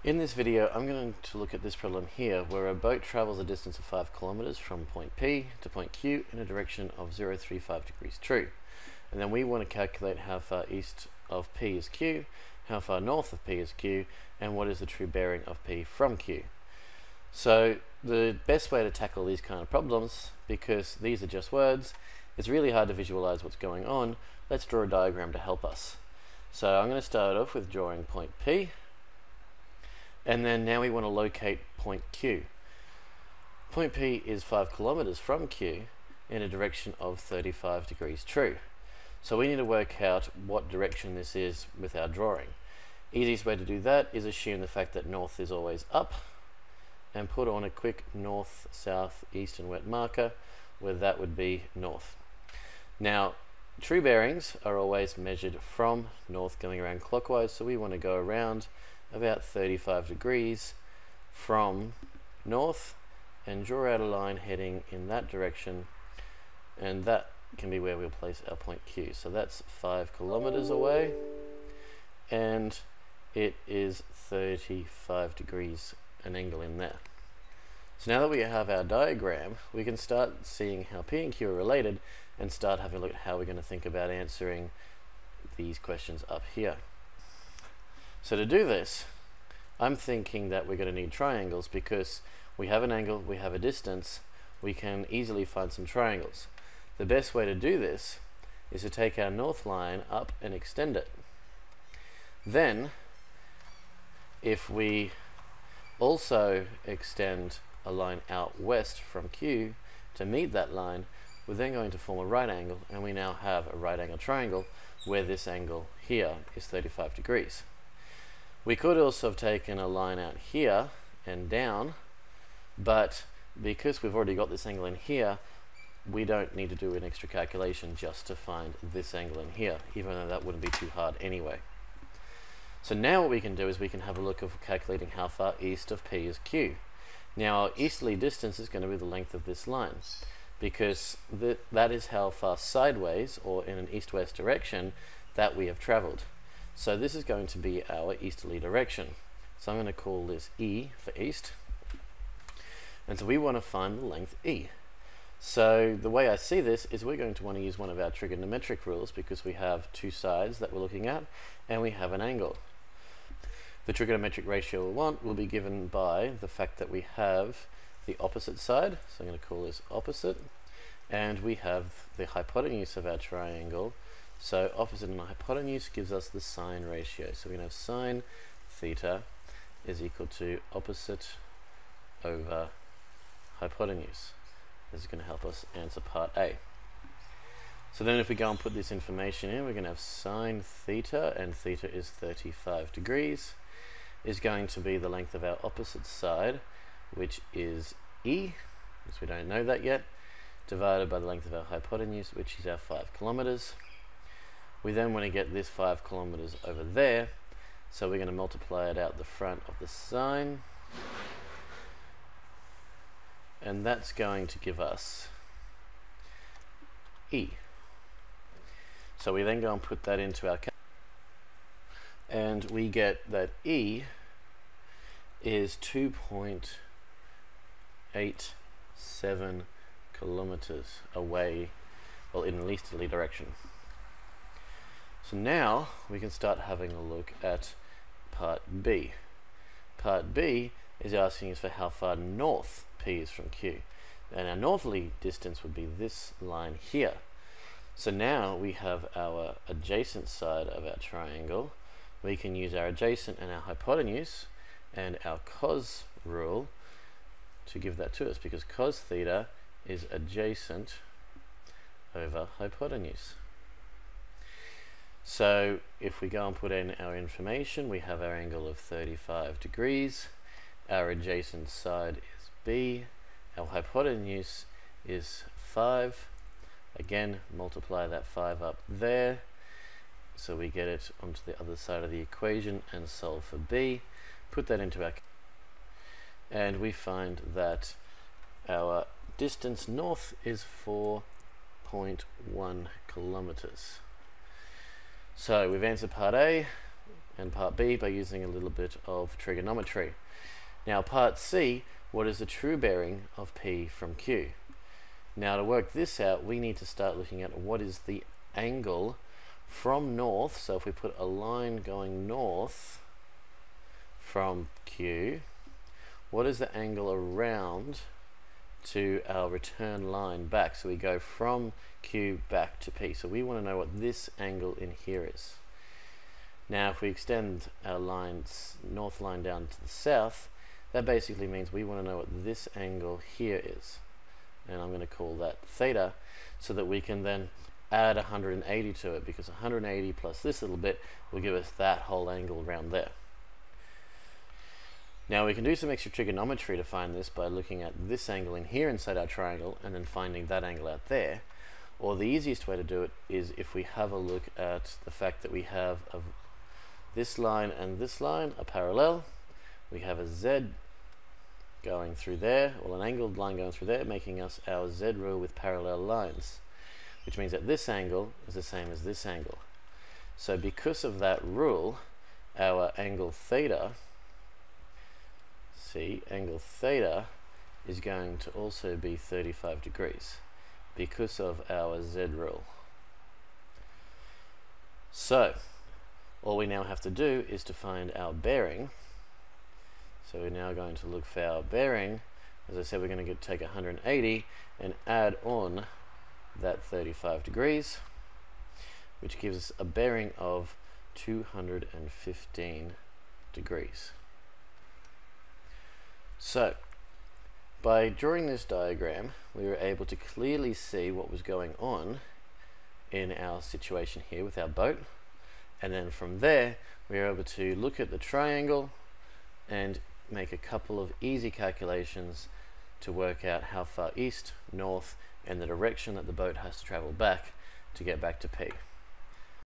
In this video, I'm going to look at this problem here, where a boat travels a distance of 5 kilometers from point P to point Q in a direction of 0.35 degrees true. And then we want to calculate how far east of P is Q, how far north of P is Q, and what is the true bearing of P from Q. So the best way to tackle these kind of problems, because these are just words, it's really hard to visualize what's going on. Let's draw a diagram to help us. So I'm going to start off with drawing point P. And then now we want to locate point Q. Point P is 5 kilometers from Q in a direction of 35 degrees true. So we need to work out what direction this is with our drawing. Easiest way to do that is assume the fact that north is always up and put on a quick north, south, east and wet marker where that would be north. Now, true bearings are always measured from north going around clockwise, so we want to go around about 35 degrees from north and draw out a line heading in that direction, and that can be where we'll place our point Q. So that's 5 kilometers away and it is 35 degrees an angle in there. So now that we have our diagram, we can start seeing how P and Q are related and start having a look at how we're going to think about answering these questions up here. So to do this, I'm thinking that we're going to need triangles, because we have an angle, we have a distance, we can easily find some triangles. The best way to do this is to take our north line up and extend it. Then, if we also extend a line out west from Q to meet that line, we're then going to form a right angle, and we now have a right angle triangle where this angle here is 35 degrees. We could also have taken a line out here and down, but because we've already got this angle in here, we don't need to do an extra calculation just to find this angle in here, even though that wouldn't be too hard anyway. So now what we can do is we can have a look at calculating how far east of P is Q. Now our easterly distance is going to be the length of this line, because that is how far sideways, or in an east-west direction, that we have traveled. So this is going to be our easterly direction. So I'm going to call this E for east. And so we want to find the length E. So the way I see this is we're going to want to use one of our trigonometric rules, because we have two sides that we're looking at and we have an angle. The trigonometric ratio we want will be given by the fact that we have the opposite side. So I'm going to call this opposite. And we have the hypotenuse of our triangle. So opposite and hypotenuse gives us the sine ratio. So we're going to have sine theta is equal to opposite over hypotenuse. This is going to help us answer part A. So then if we go and put this information in, we're going to have sine theta, and theta is 35 degrees, is going to be the length of our opposite side, which is E, because we don't know that yet, divided by the length of our hypotenuse, which is our 5 kilometers. We then want to get this 5 kilometers over there, so we're going to multiply it out the front of the sine, and that's going to give us E. So we then go and put that into our calculator, and we get that E is 2.87 kilometers away, well, in an easterly direction. So now we can start having a look at part B. Part B is asking us for how far north P is from Q. And our northerly distance would be this line here. So now we have our adjacent side of our triangle. We can use our adjacent and our hypotenuse and our cos rule to give that to us, because cos theta is adjacent over hypotenuse. So if we go and put in our information, we have our angle of 35 degrees, our adjacent side is B, our hypotenuse is 5, again multiply that 5 up there, so we get it onto the other side of the equation and solve for B, put that into our, and we find that our distance north is 4.1 kilometers. So we've answered part A. and part B by using a little bit of trigonometry. Now part C, what is the true bearing of P from Q? Now to work this out, we need to start looking at what is the angle from north. So if we put a line going north from Q, what is the angle around to our return line back? So we go from Q back to P. So we want to know what this angle in here is. Now if we extend our north line down to the south, that basically means we want to know what this angle here is. And I'm going to call that theta, so that we can then add 180 to it, because 180 plus this little bit will give us that whole angle around there. Now we can do some extra trigonometry to find this by looking at this angle in here inside our triangle and then finding that angle out there. Or the easiest way to do it is if we have a look at the fact that we have this line and this line are parallel. We have a Z going through there, or an angled line going through there, making us our Z rule with parallel lines, which means that this angle is the same as this angle. So because of that rule, our angle theta, angle theta is going to also be 35 degrees because of our Z rule. So all we now have to do is to find our bearing. So we're now going to look for our bearing. As I said, we're going to take 180 and add on that 35 degrees, which gives us a bearing of 215 degrees. So by drawing this diagram, we were able to clearly see what was going on in our situation here with our boat. And then from there, we were able to look at the triangle and make a couple of easy calculations to work out how far east, north, and the direction that the boat has to travel back to get back to P.